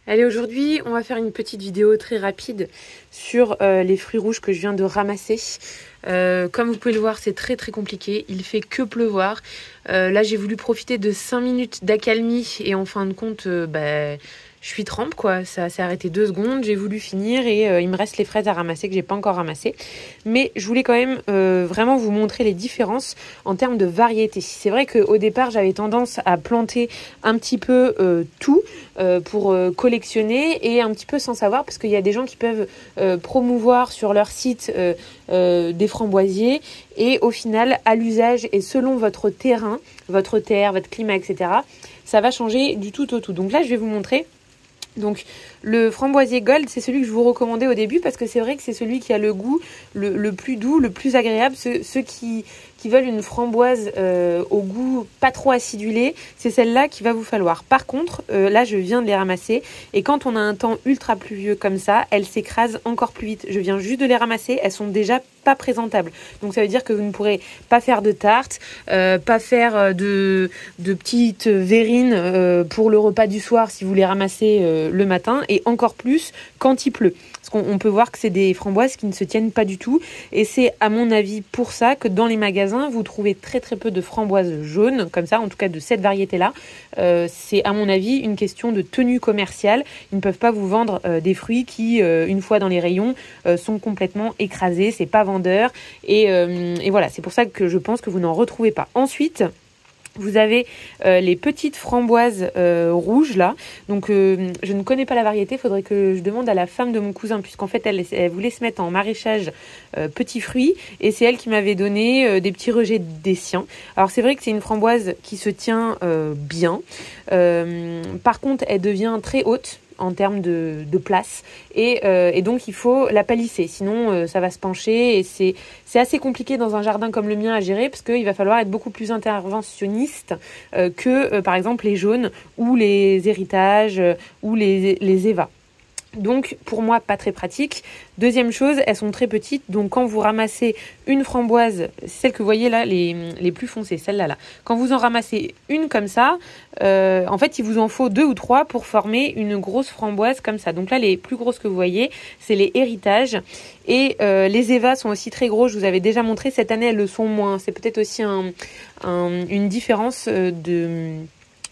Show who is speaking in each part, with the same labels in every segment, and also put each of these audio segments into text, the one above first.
Speaker 1: Allez, aujourd'hui, on va faire une petite vidéo très rapide sur les fruits rouges que je viens de ramasser. Comme vous pouvez le voir, c'est très très compliqué. Il fait que pleuvoir. Là, j'ai voulu profiter de 5 minutes d'accalmie et en fin de compte, je suis trempe quoi. Ça s'est arrêté 2 secondes. J'ai voulu finir et il me reste les fraises à ramasser que j'ai pas encore ramassées. Mais je voulais quand même vraiment vous montrer les différences en termes de variété. C'est vrai qu'au départ, j'avais tendance à planter un petit peu tout pour collectionner et un petit peu sans savoir parce qu'il y a des gens qui peuvent promouvoir sur leur site des framboisiers et au final à l'usage et selon votre terrain, votre terre, votre climat, etc. ça va changer du tout au tout. Donc là je vais vous montrer. Donc le framboisier gold, c'est celui que je vous recommandais au début parce que c'est vrai que c'est celui qui a le goût le plus doux, le plus agréable. Ceux qui veulent une framboise au goût pas trop acidulé, c'est celle-là qu'il va vous falloir. Par contre, là je viens de les ramasser et quand on a un temps ultra pluvieux comme ça, elles s'écrasent encore plus vite. Je viens juste de les ramasser, elles sont déjà pas présentables. Donc ça veut dire que vous ne pourrez pas faire de tarte, pas faire de petites verrines pour le repas du soir si vous les ramassez le matin et encore plus quand il pleut. Parce qu'on peut voir que c'est des framboises qui ne se tiennent pas du tout et c'est à mon avis pour ça que dans les magasins vous trouvez très très peu de framboises jaunes comme ça, en tout cas de cette variété-là. C'est à mon avis une question de tenue commerciale. Ils ne peuvent pas vous vendre des fruits qui, une fois dans les rayons, sont complètement écrasés. C'est pas vendeur et voilà, c'est pour ça que je pense que vous n'en retrouvez pas. Ensuite, vous avez les petites framboises rouges là. Donc je ne connais pas la variété, il faudrait que je demande à la femme de mon cousin puisqu'en fait elle voulait se mettre en maraîchage petits fruits et c'est elle qui m'avait donné des petits rejets des siens. Alors c'est vrai que c'est une framboise qui se tient bien. Par contre elle devient très haute en termes de place et donc il faut la palisser sinon ça va se pencher et c'est assez compliqué dans un jardin comme le mien à gérer parce qu'il va falloir être beaucoup plus interventionniste que par exemple les jaunes ou les héritages ou les évas. Donc pour moi pas très pratique. Deuxième chose, elles sont très petites, donc quand vous ramassez une framboise, celle que vous voyez là, les plus foncées, celle-là là, quand vous en ramassez une comme ça, en fait il vous en faut 2 ou 3 pour former une grosse framboise comme ça. Donc là les plus grosses que vous voyez, c'est les héritages et les évas sont aussi très gros, je vous avais déjà montré, cette année elles le sont moins. C'est peut-être aussi une différence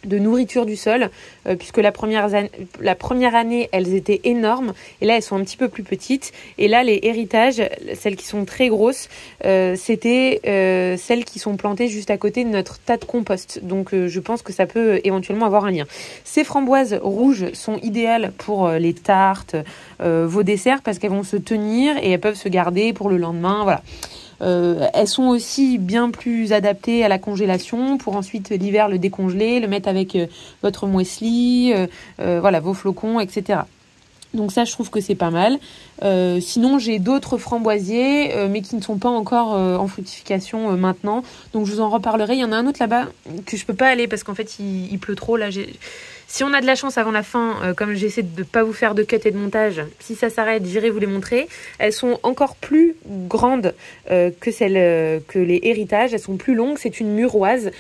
Speaker 1: de nourriture du sol puisque la première année elles étaient énormes et là elles sont un petit peu plus petites et là les héritages, celles qui sont très grosses, c'était celles qui sont plantées juste à côté de notre tas de compost, donc je pense que ça peut éventuellement avoir un lien. Ces framboises rouges sont idéales pour les tartes, vos desserts parce qu'elles vont se tenir et elles peuvent se garder pour le lendemain, voilà. Elles sont aussi bien plus adaptées à la congélation pour ensuite l'hiver le décongeler, le mettre avec votre muesli, voilà, vos flocons, etc. Donc ça, je trouve que c'est pas mal. Sinon, j'ai d'autres framboisiers, mais qui ne sont pas encore en fructification maintenant. Donc je vous en reparlerai. Il y en a un autre là-bas que je peux pas aller parce qu'en fait, il pleut trop. Là, si on a de la chance avant la fin, comme j'essaie de ne pas vous faire de cut et de montage, si ça s'arrête, j'irai vous les montrer. Elles sont encore plus grandes que celles que les héritages. Elles sont plus longues. C'est une muroise.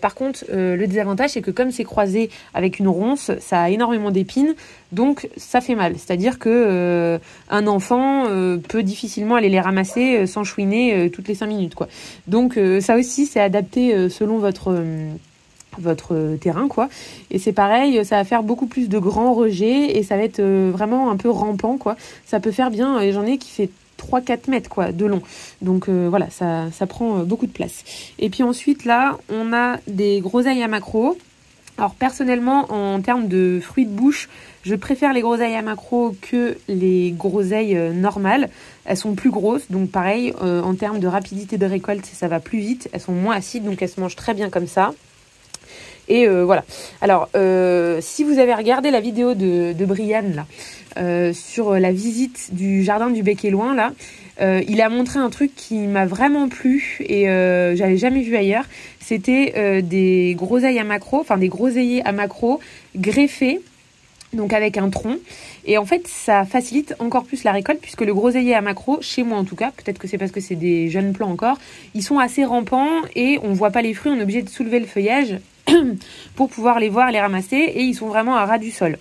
Speaker 1: Par contre, le désavantage, c'est que comme c'est croisé avec une ronce, ça a énormément d'épines. Donc, ça fait mal. C'est-à-dire que un enfant peut difficilement aller les ramasser sans chouiner toutes les 5 minutes, quoi. Donc, ça aussi, c'est adapté selon votre terrain, quoi. Et c'est pareil, ça va faire beaucoup plus de grands rejets et ça va être vraiment un peu rampant, quoi. Ça peut faire bien, et j'en ai qui fait 3-4 mètres quoi, de long. Donc voilà, ça prend beaucoup de place. Et puis ensuite, là, on a des groseilles à maquereau. Alors personnellement, en termes de fruits de bouche, je préfère les groseilles à maquereau que les groseilles normales. Elles sont plus grosses, donc pareil, en termes de rapidité de récolte, ça va plus vite. Elles sont moins acides, donc elles se mangent très bien comme ça. Et voilà. Alors, si vous avez regardé la vidéo de Brian là, sur la visite du jardin du Bec et Loin là, il a montré un truc qui m'a vraiment plu et j'avais jamais vu ailleurs. C'était des groseilles à maquereau, enfin des groseilliers à maquereau greffés, donc avec un tronc. Et en fait, ça facilite encore plus la récolte puisque le groseillier à maquereau, chez moi en tout cas, peut-être que c'est parce que c'est des jeunes plants encore, ils sont assez rampants et on voit pas les fruits, on est obligé de soulever le feuillage pour pouvoir les voir, les ramasser et ils sont vraiment à ras du sol.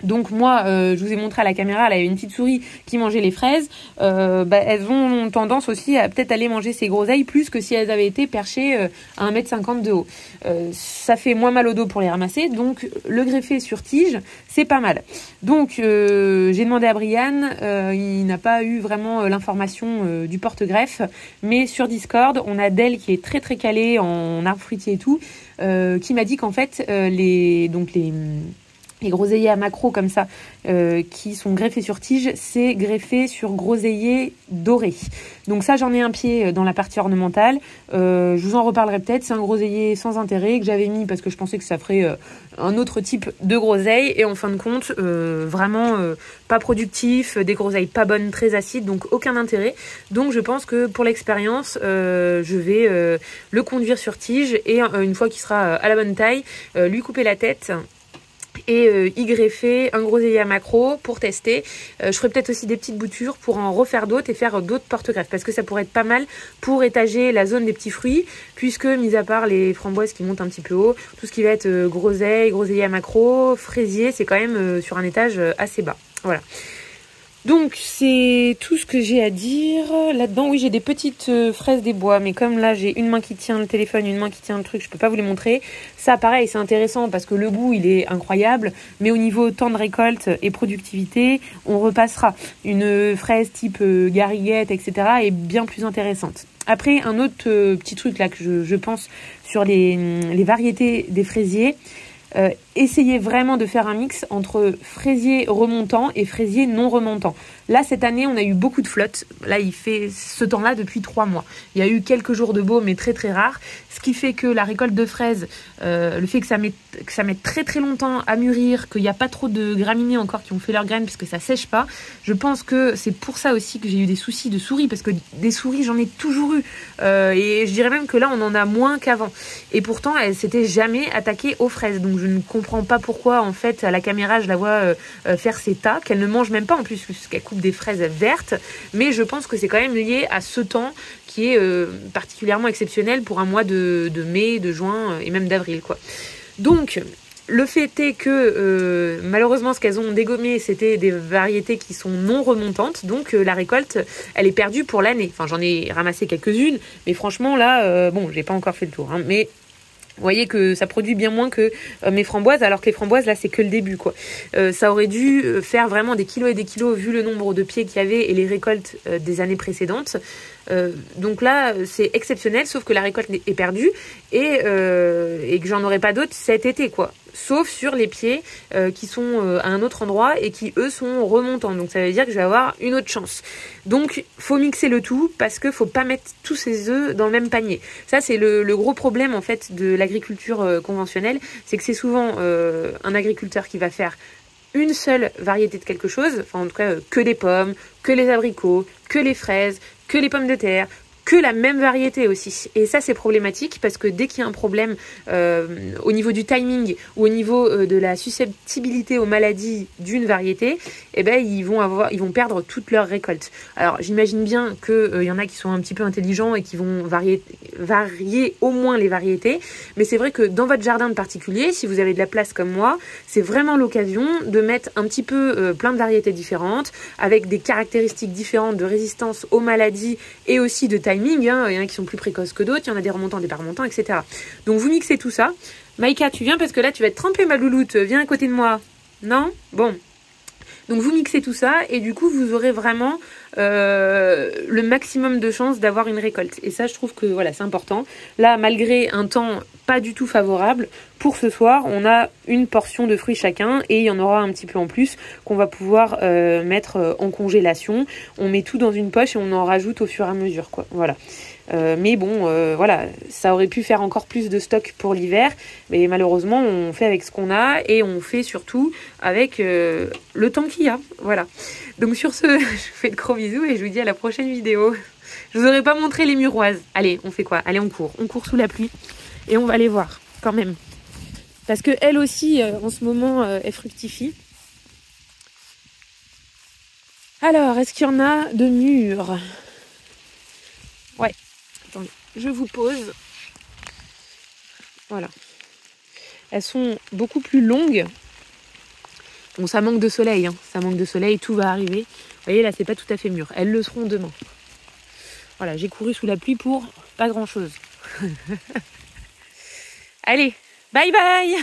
Speaker 1: Donc moi, je vous ai montré à la caméra, elle avait une petite souris qui mangeait les fraises. Elles ont tendance aussi à peut-être aller manger ces groseilles plus que si elles avaient été perchées à 1,50 m de haut. Ça fait moins mal au dos pour les ramasser. Donc le greffer sur tige, c'est pas mal. Donc j'ai demandé à Brian, il n'a pas eu vraiment l'information du porte-greffe. Mais sur Discord, on a Del qui est très très calé en arbres fruitiers et tout, qui m'a dit qu'en fait, les groseilliers à macro comme ça, qui sont greffés sur tige, c'est greffé sur groseillier doré. Donc ça, j'en ai un pied dans la partie ornementale. Je vous en reparlerai peut-être. C'est un groseillier sans intérêt que j'avais mis parce que je pensais que ça ferait un autre type de groseille. Et en fin de compte, vraiment pas productif, des groseilles pas bonnes, très acides, donc aucun intérêt. Donc je pense que pour l'expérience, je vais le conduire sur tige et une fois qu'il sera à la bonne taille, lui couper la tête et y greffer un groseillier à macro pour tester. Je ferai peut-être aussi des petites boutures pour en refaire d'autres et faire d'autres porte-greffes parce que ça pourrait être pas mal pour étager la zone des petits fruits puisque, mis à part les framboises qui montent un petit peu haut, tout ce qui va être groseillier à macro, fraisier, c'est quand même sur un étage assez bas. Voilà. Donc c'est tout ce que j'ai à dire là-dedans. Oui, j'ai des petites fraises des bois, mais comme là j'ai une main qui tient le téléphone, une main qui tient le truc, je peux pas vous les montrer. Ça pareil, c'est intéressant parce que le goût il est incroyable, mais au niveau temps de récolte et productivité, on repassera. Une fraise type gariguette, etc. est bien plus intéressante. Après, un autre petit truc là que je pense sur les variétés des fraisiers. Essayez vraiment de faire un mix entre fraisier remontant et fraisier non remontant. Là, cette année, on a eu beaucoup de flotte. Là, il fait ce temps-là depuis 3 mois. Il y a eu quelques jours de beau, mais très très rares. Ce qui fait que la récolte de fraises, le fait que ça met très très longtemps à mûrir, qu'il n'y a pas trop de graminées encore qui ont fait leurs graines puisque ça sèche pas. Je pense que c'est pour ça aussi que j'ai eu des soucis de souris parce que des souris, j'en ai toujours eu. Et je dirais même que là, on en a moins qu'avant. Et pourtant, elles s'étaient jamais attaquées aux fraises. Donc, je ne comprends pas pourquoi, en fait, à la caméra, je la vois faire ces tas, qu'elle ne mange même pas en plus, puisqu'elle coupe des fraises vertes. Mais je pense que c'est quand même lié à ce temps qui est particulièrement exceptionnel pour un mois de mai, de juin et même d'avril, quoi. Donc, le fait est que malheureusement ce qu'elles ont dégommé c'était des variétés qui sont non remontantes, donc la récolte elle est perdue pour l'année. Enfin j'en ai ramassé quelques-unes, mais franchement là, bon j'ai pas encore fait le tour, hein, mais vous voyez que ça produit bien moins que mes framboises, alors que les framboises, là, c'est que le début, quoi. Ça aurait dû faire vraiment des kilos et des kilos vu le nombre de pieds qu'il y avait et les récoltes des années précédentes. Donc là, c'est exceptionnel, sauf que la récolte est perdue et que j'en aurai pas d'autres cet été, quoi. Sauf sur les pieds qui sont à un autre endroit et qui, eux, sont remontants. Donc ça veut dire que je vais avoir une autre chance. Donc, faut mixer le tout parce que faut pas mettre tous ses œufs dans le même panier. Ça, c'est le gros problème, en fait, de l'agriculture conventionnelle. C'est que c'est souvent un agriculteur qui va faire une seule variété de quelque chose, enfin en tout cas que des pommes, que les abricots, que les fraises, que les pommes de terre, que la même variété aussi. Et ça, c'est problématique parce que dès qu'il y a un problème au niveau du timing ou au niveau de la susceptibilité aux maladies d'une variété, eh ben, ils vont perdre toute leur récolte. Alors, j'imagine bien qu'il y en a qui sont un petit peu intelligents et qui vont varier au moins les variétés. Mais c'est vrai que dans votre jardin de particulier, si vous avez de la place comme moi, c'est vraiment l'occasion de mettre un petit peu plein de variétés différentes avec des caractéristiques différentes de résistance aux maladies et aussi de timing. Il y en a qui sont plus précoces que d'autres, il y en a des remontants, des pas remontants, etc. Donc vous mixez tout ça. Maïka, tu viens parce que là tu vas être trempée, ma louloute. Viens à côté de moi. Non? Bon. Donc vous mixez tout ça et du coup vous aurez vraiment le maximum de chances d'avoir une récolte. Et ça je trouve que voilà c'est important. Là malgré un temps pas du tout favorable, pour ce soir on a une portion de fruits chacun et il y en aura un petit peu en plus qu'on va pouvoir mettre en congélation. On met tout dans une poche et on en rajoute au fur et à mesure, quoi. Voilà. Mais bon, voilà, ça aurait pu faire encore plus de stock pour l'hiver, mais malheureusement, on fait avec ce qu'on a et on fait surtout avec le temps qu'il y a. Voilà. Donc sur ce, je vous fais de gros bisous et je vous dis à la prochaine vidéo. Je vous aurais pas montré les muroises. Allez, on fait quoi? Allez, on court sous la pluie et on va les voir quand même, parce que elle aussi, en ce moment, elle fructifie. Alors, est-ce qu'il y en a de mûres? Ouais. Attendez, je vous pose. Voilà. Elles sont beaucoup plus longues. Bon, ça manque de soleil, hein. Ça manque de soleil, tout va arriver. Vous voyez, là, c'est pas tout à fait mûr. Elles le seront demain. Voilà, j'ai couru sous la pluie pour pas grand-chose. Allez, bye bye!